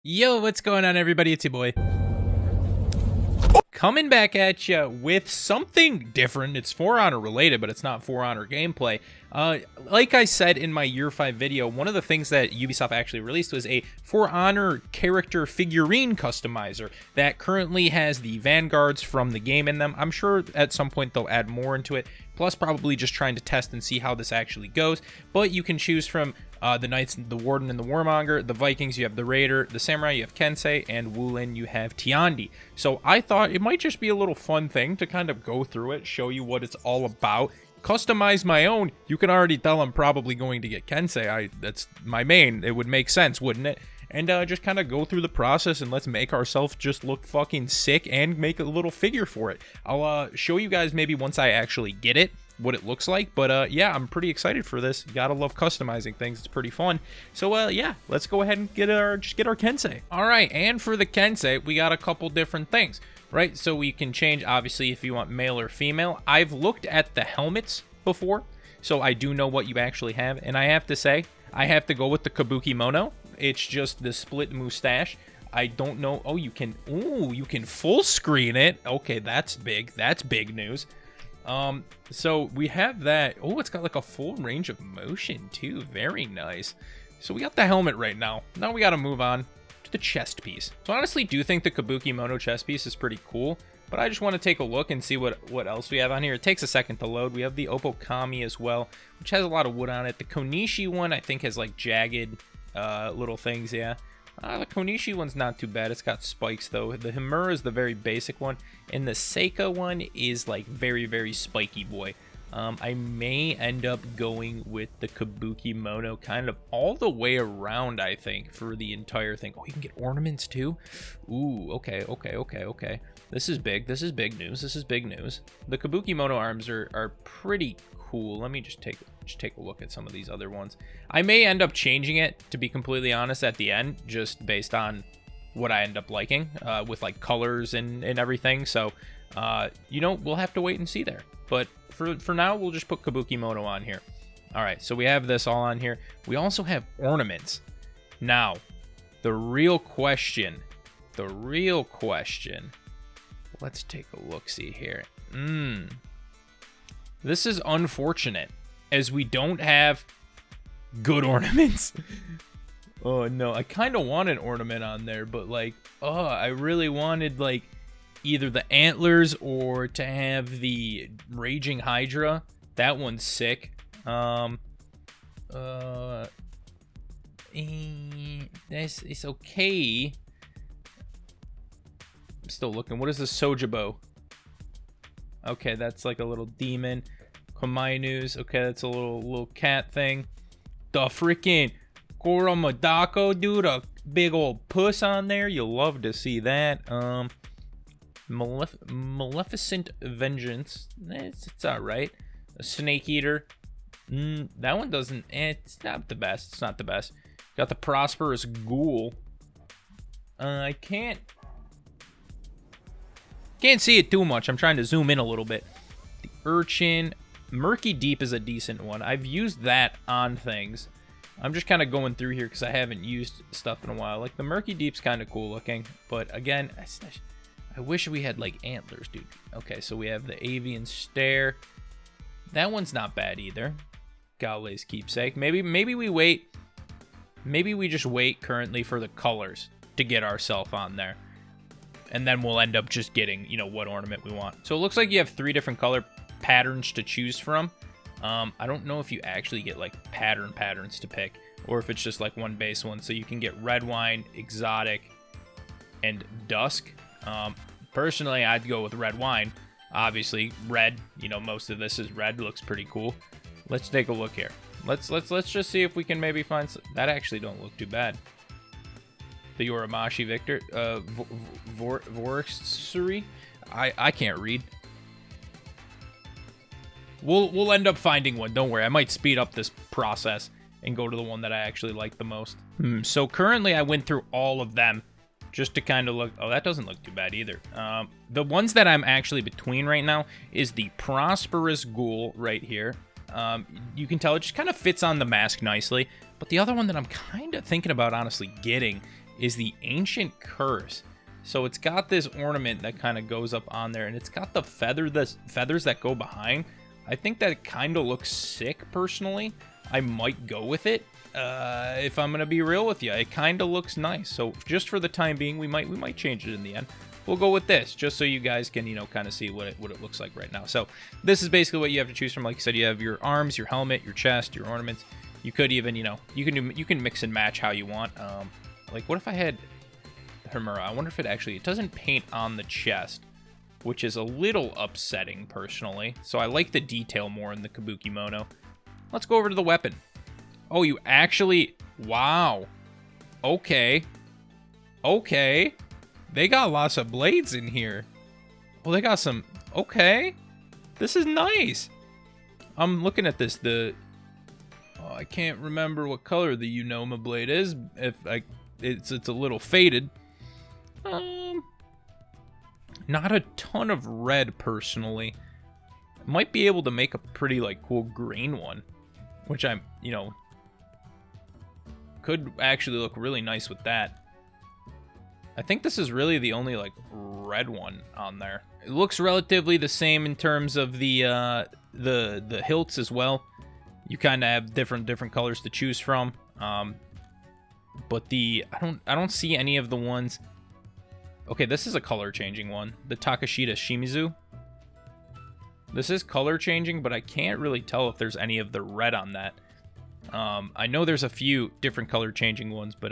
Yo, what's going on, everybody? It's your boy. Coming back at you with something different. It's For Honor related, but it's not For Honor gameplay. Like I said in my Year 5 video, one of the things that Ubisoft actually released was a For Honor character figurine customizer that currently has the vanguards from the game in them. I'm sure at some point they'll add more into it, plus probably just trying to test and see how this actually goes. But you can choose from the Knights, the Warden, and the Warmonger. The Vikings, you have the Raider. The Samurai, you have Kensei. And Wulin, you have Tiandi. So I thought it might just be a little fun thing to kind of go through it, show you what it's all about. Customize my own. You can already tell I'm probably going to get Kensei. That's my main. It would make sense, wouldn't it? And just kind of go through the process and let's make ourselves just look fucking sick and make a little figure for it. I'll show you guys maybe once I actually get it what it looks like, but yeah, I'm pretty excited for this. You gotta love customizing things. It's pretty fun. So yeah, let's go ahead and get our Kensei. All right, and for the Kensei, we got a couple different things, right? So we can change, obviously, if you want male or female. I've looked at the helmets before, so I do know what you actually have, and I have to say, I have to go with the Kabuki Mono. It's just the split mustache. I don't know. Oh, you can full screen it. Okay, that's big. That's big news. So we have that. Oh, it's got like a full range of motion too. Very nice. So we got the helmet right now. Now we got to move on to the chest piece. So I honestly do think the Kabuki Mono chest piece is pretty cool, but I just want to take a look and see what else we have on here. It takes a second to load. We have the Opokami as well, which has a lot of wood on it. The Konishi one, I think, has like jagged little things. Yeah. The Konishi one's not too bad. It's got spikes, though. The Himura is the very basic one. And the Seika one is, like, very, very spiky boy. I may end up going with the Kabuki Mono kind of all the way around, I think, for the entire thing. Oh, you can get ornaments, too? Ooh, okay. This is big. This is big news. This is big news. The Kabuki Mono arms are pretty cool. Let me just take a look at some of these other ones. I may end up changing it, to be completely honest, at the end, just based on what I end up liking with like colors and everything. So you know, we'll have to wait and see there, but for now we'll just put Kabuki Mono on here. All right, so we have this all on here. We also have ornaments. Now the real question, let's take a look, see here. This is unfortunate, as we don't have good ornaments. Oh, no. I kind of want an ornament on there, but, like, oh, I really wanted, like, either the antlers or to have the Raging Hydra. That one's sick. It's okay. I'm still looking. What is the Sojabo? Okay, that's like a little demon. Komainu's. Okay, that's a little cat thing. The freaking Koromadako, dude, a big old puss on there. You'll love to see that. Maleficent Vengeance. It's alright. A Snake Eater. That one doesn't. It's not the best. It's not the best. Got the Prosperous Ghoul. I can't see it too much. I'm trying to zoom in a little bit. The Urchin. Murky Deep is a decent one. I've used that on things. I'm just kind of going through here because I haven't used stuff in a while. Like, the Murky Deep's kind of cool looking. But, again, I wish we had, like, antlers, dude. Okay, so we have the Avian Stare. That one's not bad either. Gale's Keepsake. Maybe we wait. Maybe we just wait currently for the colors to get ourselves on there. And then we'll end up just getting, you know, what ornament we want. So it looks like you have 3 different color patterns to choose from. I don't know if you actually get like patterns to pick, or if it's just like one base one. So you can get Red Wine, Exotic, and Dusk. Personally, I'd go with Red Wine. Obviously, red. You know, most of this is red. Looks pretty cool. Let's take a look here. Let's just see if we can maybe find that actually don't look too bad. The Yoramashi Victor, Vorsary. I can't read. We'll end up finding one. Don't worry. I might speed up this process and go to the one that I actually like the most. So currently, I went through all of them just to kind of look. Oh, that doesn't look too bad either. The ones that I'm actually between right now is the Prosperous Ghoul right here. You can tell it just kind of fits on the mask nicely. But the other one that I'm kind of thinking about honestly getting is the Ancient Curse. So it's got this ornament that kind of goes up on there, and it's got the feathers that go behind. I think that it kind of looks sick, personally. I might go with it, if I'm going to be real with you. It kind of looks nice. So just for the time being, we might change it in the end. We'll go with this, just so you guys can, you know, kind of see what it looks like right now. So this is basically what you have to choose from. Like I said, you have your arms, your helmet, your chest, your ornaments. You could even, you know, you can mix and match how you want. Like, what if I had Himura? I wonder if it doesn't paint on the chest, which is a little upsetting, personally. So I like the detail more in the Kabuki Mono. Let's go over to the weapon. Oh, you actually... Wow. Okay. Okay. They got lots of blades in here. Oh, they got some... Okay. This is nice. I'm looking at this. Oh, I can't remember what color the Unoma blade is. It's a little faded. Not a ton of red, personally. Might be able to make a pretty, like, cool green one. Which I'm, you know... Could actually look really nice with that. I think this is really the only, like, red one on there. It looks relatively the same in terms of the hilts as well. You kind of have different colors to choose from. But I don't see any of the ones. Okay, this is a color changing one. The Takashita Shimizu. This is color changing, but I can't really tell if there's any of the red on that. I know there's a few different color changing ones, but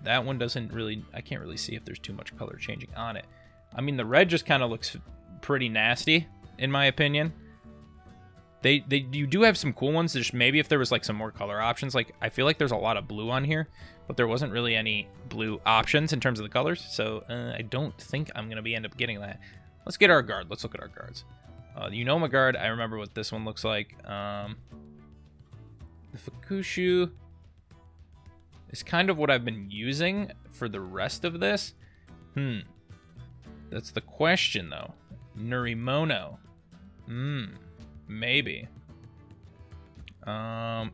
that one doesn't really... I can't really see if there's too much color changing on it. I mean, the red just kind of looks pretty nasty, in my opinion. You do have some cool ones. There's maybe if there was like some more color options. Like, I feel like there's a lot of blue on here, but there wasn't really any blue options in terms of the colors. So I don't think I'm gonna end up getting that. Let's get our guard. Let's look at our guards. The Unoma guard. I remember what this one looks like. The Fukushu is kind of what I've been using for the rest of this. That's the question, though. Nurimono. Maybe. Takayasha.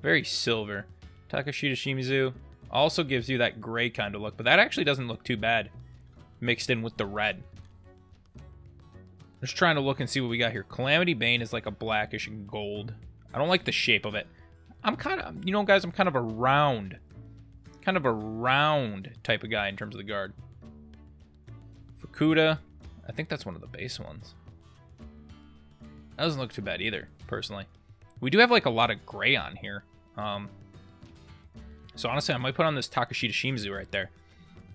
Very silver. Takashita Shimizu also gives you that gray kind of look, but that actually doesn't look too bad mixed in with the red. Just trying to look and see what we got here. Calamity Bane is like a blackish gold. I don't like the shape of it. I'm kind of, you know, guys, I'm kind of a round type of guy in terms of the guard. Fukuda, I think that's one of the base ones. That doesn't look too bad either, personally. We do have like a lot of gray on here. So honestly, I might put on this Takashita Shimizu right there.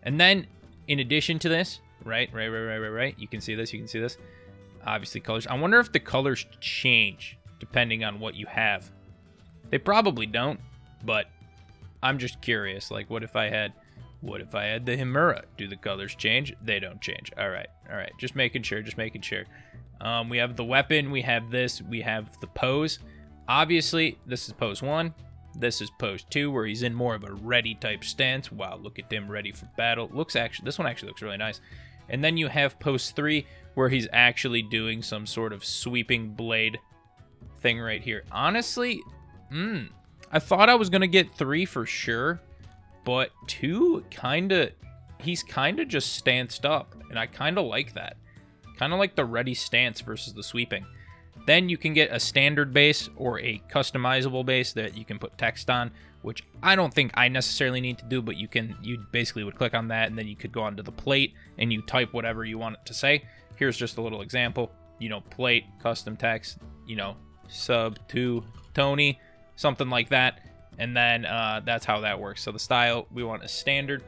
And then, in addition to this, right, you can see this. Obviously, colors. I wonder if the colors change depending on what you have. They probably don't, but I'm just curious. Like, what if I had the Himura? Do the colors change? They don't change. All right. Just making sure. We have the weapon. We have this. We have the pose. Obviously, this is pose 1. This is pose 2, where he's in more of a ready type stance. Wow, look at him ready for battle. This one actually looks really nice. And then you have pose 3, where he's actually doing some sort of sweeping blade thing right here. Honestly, I thought I was going to get 3 for sure, but 2 he's kind of just stanced up, and I kind of like that. Kind of like the ready stance versus the sweeping. Then you can get a standard base or a customizable base that you can put text on, which I don't think I necessarily need to do, but you basically would click on that, and then you could go onto the plate and you type whatever you want it to say. Here's just a little example, plate, custom text, sub to Tony, something like that. And then that's how that works. So the style we want is standard.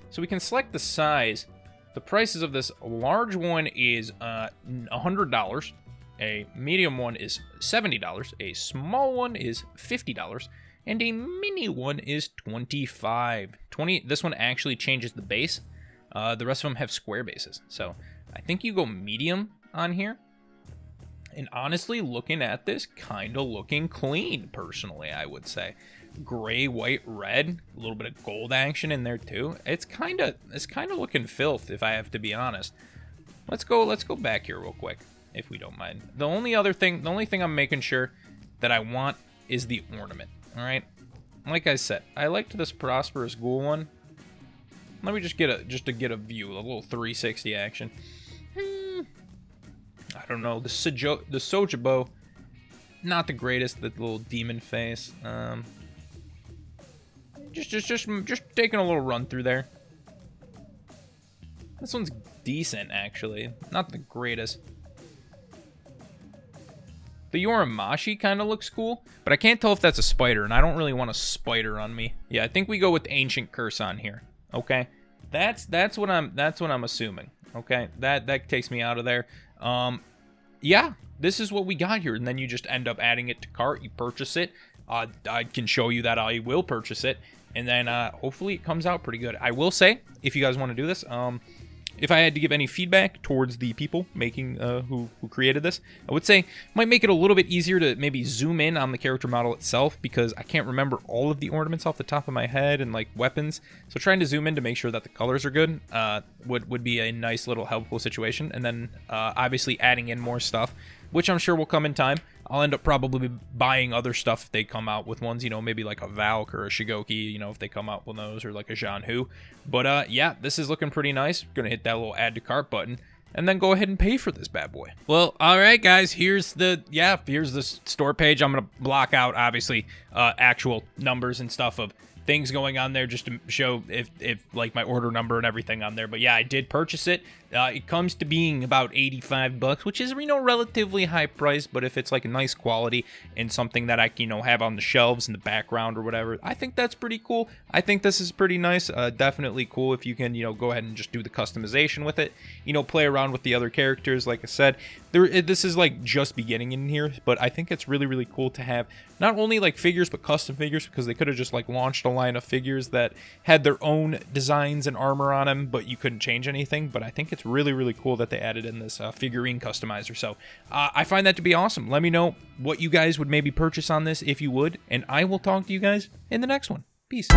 So we can select the size. The prices of this, a large one is $100. A medium one is $70, a small one is $50, and a mini one is $25. This one actually changes the base. The rest of them have square bases. So I think you go medium on here. And honestly, looking at this, kind of looking clean, personally, I would say. Gray, white, red, a little bit of gold action in there too. It's kind of looking filth, if I have to be honest. Let's go back here real quick, if we don't mind. The only thing I'm making sure that I want is the ornament. All right. Like I said, I liked this Prosperous Ghoul one. Let me just get a view, a little 360 action. I don't know. The Sojibo, not the greatest. The little demon face. Just taking a little run through there. This one's decent, actually. Not the greatest. The Yorimashi kind of looks cool, but I can't tell if that's a spider, and I don't really want a spider on me. Yeah, I think we go with Ancient Curse on here. Okay, that's what I'm assuming. Okay, that takes me out of there. Yeah, this is what we got here, and then you just end up adding it to cart. You purchase it. I can show you that I will purchase it, and then hopefully it comes out pretty good. I will say, if you guys want to do this, if I had to give any feedback towards the people making who created this, I would say it might make it a little bit easier to maybe zoom in on the character model itself, because I can't remember all of the ornaments off the top of my head and like weapons. So trying to zoom in to make sure that the colors are good would be a nice little helpful situation. And then obviously adding in more stuff, which I'm sure will come in time. I'll end up probably buying other stuff if they come out with ones, you know, maybe like a Valk or a Shigoki, you know, if they come out with those, or like a Jeanhu. But yeah, this is looking pretty nice. Gonna hit that little add to cart button and then go ahead and pay for this bad boy. Well, all right, guys, here's the store page. I'm gonna block out obviously actual numbers and stuff of things going on there just to show if like my order number and everything on there. But yeah, I did purchase it. It comes to being about $85, which is, you know, relatively high price, but if it's like a nice quality and something that I can, you know, have on the shelves in the background or whatever, I think that's pretty cool. I think this is pretty nice. Definitely cool if you can, you know, go ahead and just do the customization with it, you know, play around with the other characters. Like I said, this is like just beginning in here, but I think it's really, really cool to have not only like figures, but custom figures, because they could have just like launched a line of figures that had their own designs and armor on them, but you couldn't change anything. But I think it's really, really cool that they added in this figurine customizer. So I find that to be awesome. Let me know what you guys would maybe purchase on this if you would, and I will talk to you guys in the next one. Peace.